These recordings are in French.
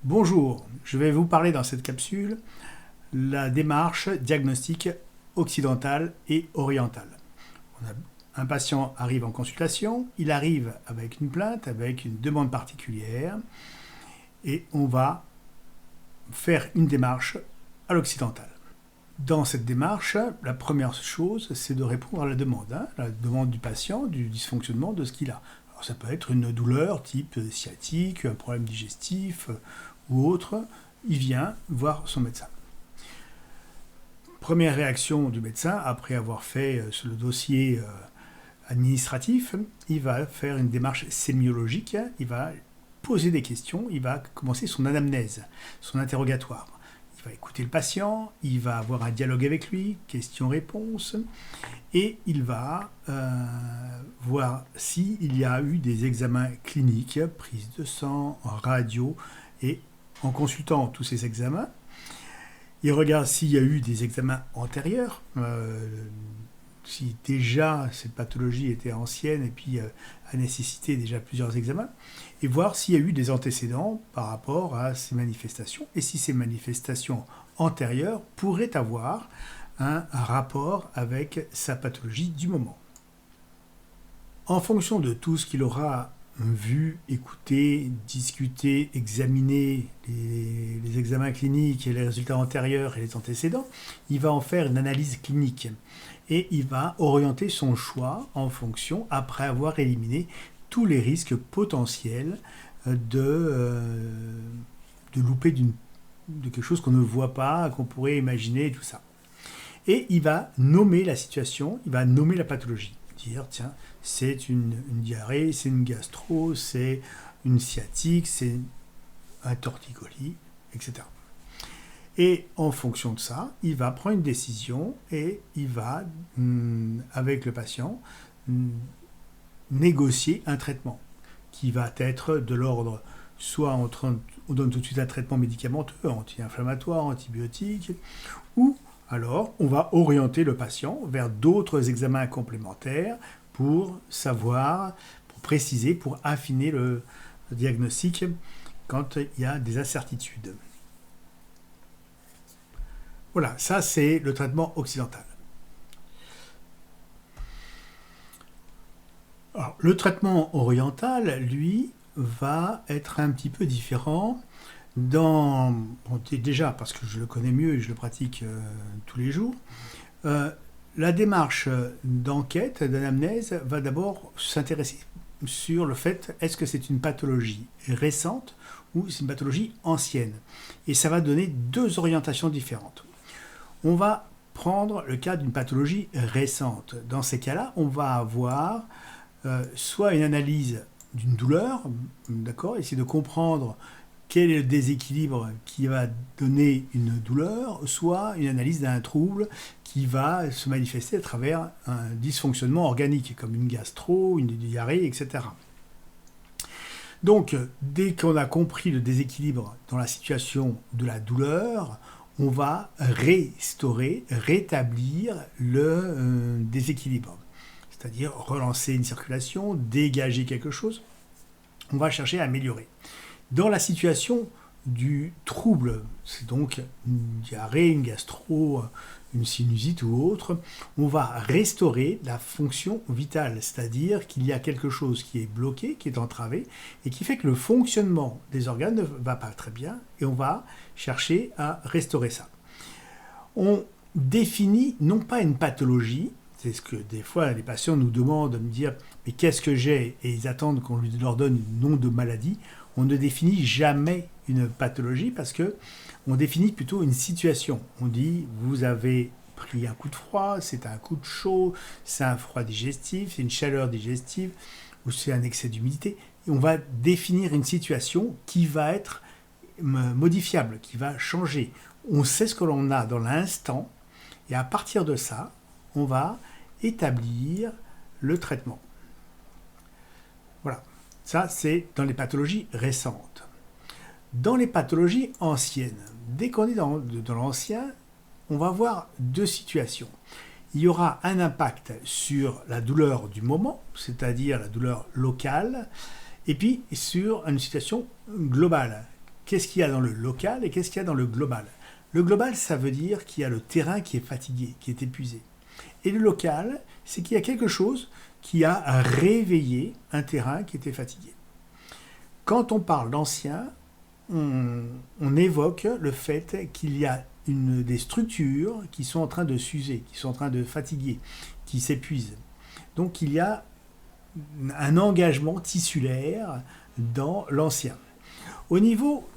Bonjour, je vais vous parler dans cette capsule la démarche diagnostique occidentale et orientale. Un patient arrive en consultation, il arrive avec une plainte, avec une demande particulière et on va faire une démarche à l'occidentale. Dans cette démarche, la première chose, c'est de répondre à la demande du patient, du dysfonctionnement de ce qu'il a. Alors, ça peut être une douleur type sciatique, un problème digestif ou autre. Il vient voir son médecin. Première réaction du médecin, après avoir fait sur le dossier administratif, il va faire une démarche sémiologique, il va poser des questions, il va commencer son anamnèse, son interrogatoire. Il va écouter le patient, il va avoir un dialogue avec lui, questions-réponses, et il va voir s'il y a eu des examens cliniques, prise de sang, radio, et en consultant tous ces examens, il regarde s'il y a eu des examens antérieurs, si déjà cette pathologie était ancienne et puis a nécessité déjà plusieurs examens, et voir s'il y a eu des antécédents par rapport à ces manifestations, et si ces manifestations antérieures pourraient avoir un rapport avec sa pathologie du moment. En fonction de tout ce qu'il aura vu, écouté, discuté, examiné, les examens cliniques et les résultats antérieurs et les antécédents, il va en faire une analyse clinique. Et il va orienter son choix en fonction, après avoir éliminé tous les risques potentiels de louper de quelque chose qu'on ne voit pas, qu'on pourrait imaginer, tout ça. Et il va nommer la situation, il va nommer la pathologie. Dire, tiens, c'est une diarrhée, c'est une gastro, c'est une sciatique, c'est un torticolis, etc. Et en fonction de ça, il va prendre une décision et il va, avec le patient, négocier un traitement qui va être de l'ordre, soit on donne tout de suite un traitement médicamenteux, anti-inflammatoire, antibiotique, ou alors on va orienter le patient vers d'autres examens complémentaires pour savoir, pour préciser, pour affiner le diagnostic quand il y a des incertitudes. Voilà, ça c'est le traitement occidental. Alors, le traitement oriental, lui, va être un petit peu différent déjà parce que je le connais mieux et je le pratique tous les jours. La démarche d'enquête, d'anamnèse, va d'abord s'intéresser sur le fait, est-ce que c'est une pathologie récente ou c'est une pathologie ancienne? Et ça va donner deux orientations différentes. On va prendre le cas d'une pathologie récente. Dans ces cas-là, on va avoir soit une analyse d'une douleur, d'accord, essayer de comprendre quel est le déséquilibre qui va donner une douleur, soit une analyse d'un trouble qui va se manifester à travers un dysfonctionnement organique, comme une gastro, une diarrhée, etc. Donc, dès qu'on a compris le déséquilibre dans la situation de la douleur, on va rétablir le déséquilibre. C'est-à-dire relancer une circulation, dégager quelque chose. On va chercher à améliorer. Dans la situation du trouble, c'est donc une diarrhée, une gastro, une sinusite ou autre, on va restaurer la fonction vitale, c'est-à-dire qu'il y a quelque chose qui est bloqué, qui est entravé, et qui fait que le fonctionnement des organes ne va pas très bien, et on va chercher à restaurer ça. On définit non pas une pathologie, c'est ce que des fois les patients nous demandent de me dire « mais qu'est-ce que j'ai ?» et ils attendent qu'on leur donne un nom de maladie. On ne définit jamais une pathologie parce qu'on définit plutôt une situation. On dit « vous avez pris un coup de froid, c'est un coup de chaud, c'est un froid digestif, c'est une chaleur digestive ou c'est un excès d'humidité ». Et on va définir une situation qui va être modifiable, qui va changer. On sait ce que l'on a dans l'instant et à partir de ça, on va établir le traitement. Voilà, ça c'est dans les pathologies récentes. Dans les pathologies anciennes, dès qu'on est dans l'ancien, on va voir deux situations. Il y aura un impact sur la douleur du moment, c'est-à-dire la douleur locale, et puis sur une situation globale. qu'est-ce qu'il y a dans le local et qu'est-ce qu'il y a dans le global. Le global, ça veut dire qu'il y a le terrain qui est fatigué, qui est épuisé. Et le local, c'est qu'il y a quelque chose qui a réveillé un terrain qui était fatigué. Quand on parle d'ancien, on évoque le fait qu'il y a des structures qui sont en train de s'user, qui sont en train de fatiguer, qui s'épuisent. Donc il y a un engagement tissulaire dans l'ancien. Au niveau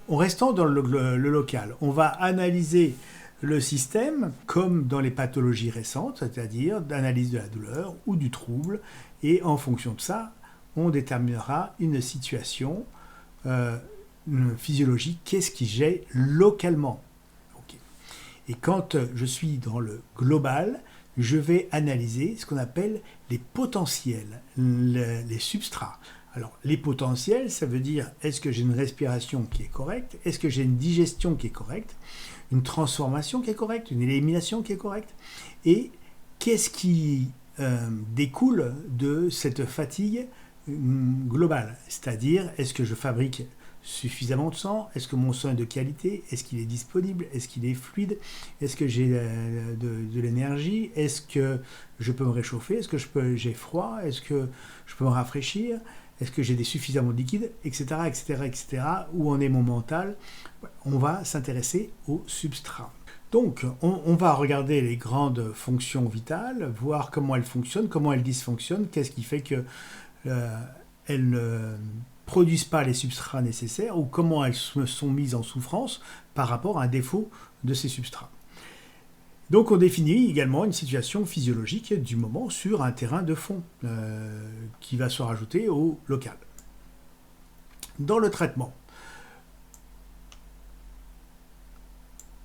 en restant dans le local, on va analyser le système comme dans les pathologies récentes, c'est-à-dire d'analyse de la douleur ou du trouble, et en fonction de ça, on déterminera une situation physiologique, qu'est-ce qui j'ai localement. Okay. Et quand je suis dans le global, je vais analyser ce qu'on appelle les potentiels, les substrats. Alors, les potentiels, ça veut dire est-ce que j'ai une respiration qui est correcte, est-ce que j'ai une digestion qui est correcte, une transformation qui est correcte, une élimination qui est correcte, et qu'est-ce qui découle de cette fatigue globale, c'est-à-dire est-ce que je fabrique suffisamment de sang, est-ce que mon sang est de qualité, est-ce qu'il est disponible, est-ce qu'il est fluide, est-ce que j'ai de l'énergie, est-ce que je peux me réchauffer, est-ce que j'ai froid, est-ce que je peux me rafraîchir, est-ce que j'ai suffisamment de liquide, etc., etc., etc., où en est mon mental. On va s'intéresser au substrat. Donc, on va regarder les grandes fonctions vitales, voir comment elles fonctionnent, comment elles dysfonctionnent, qu'est-ce qui fait que elles ne produisent pas les substrats nécessaires ou comment elles sont mises en souffrance par rapport à un défaut de ces substrats. Donc on définit également une situation physiologique du moment sur un terrain de fond qui va se rajouter au local. Dans le traitement,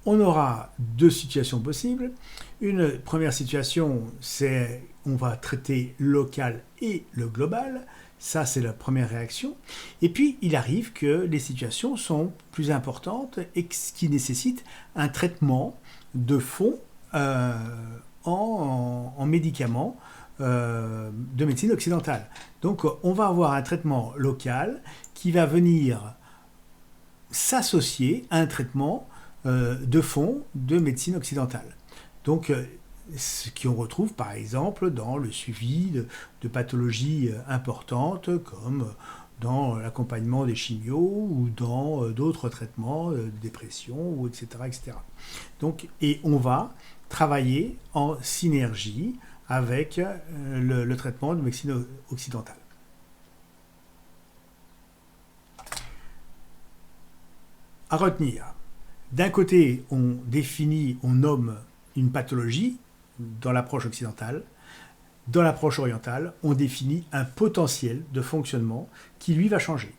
on aura deux situations possibles. Une première situation, c'est on va traiter local et le global. Ça, c'est la première réaction. Et puis, il arrive que les situations sont plus importantes et qui nécessitent un traitement de fond en médicaments de médecine occidentale. Donc, on va avoir un traitement local qui va venir s'associer à un traitement de fond de médecine occidentale. Donc, ce qu'on retrouve par exemple dans le suivi de pathologies importantes comme dans l'accompagnement des chimios ou dans d'autres traitements de dépression, ou etc., etc. Donc, et on va travailler en synergie avec le traitement de médecine occidentale. À retenir, d'un côté, on définit, on nomme une pathologie dans l'approche occidentale. Dans l'approche orientale, on définit un potentiel de fonctionnement qui, lui, va changer.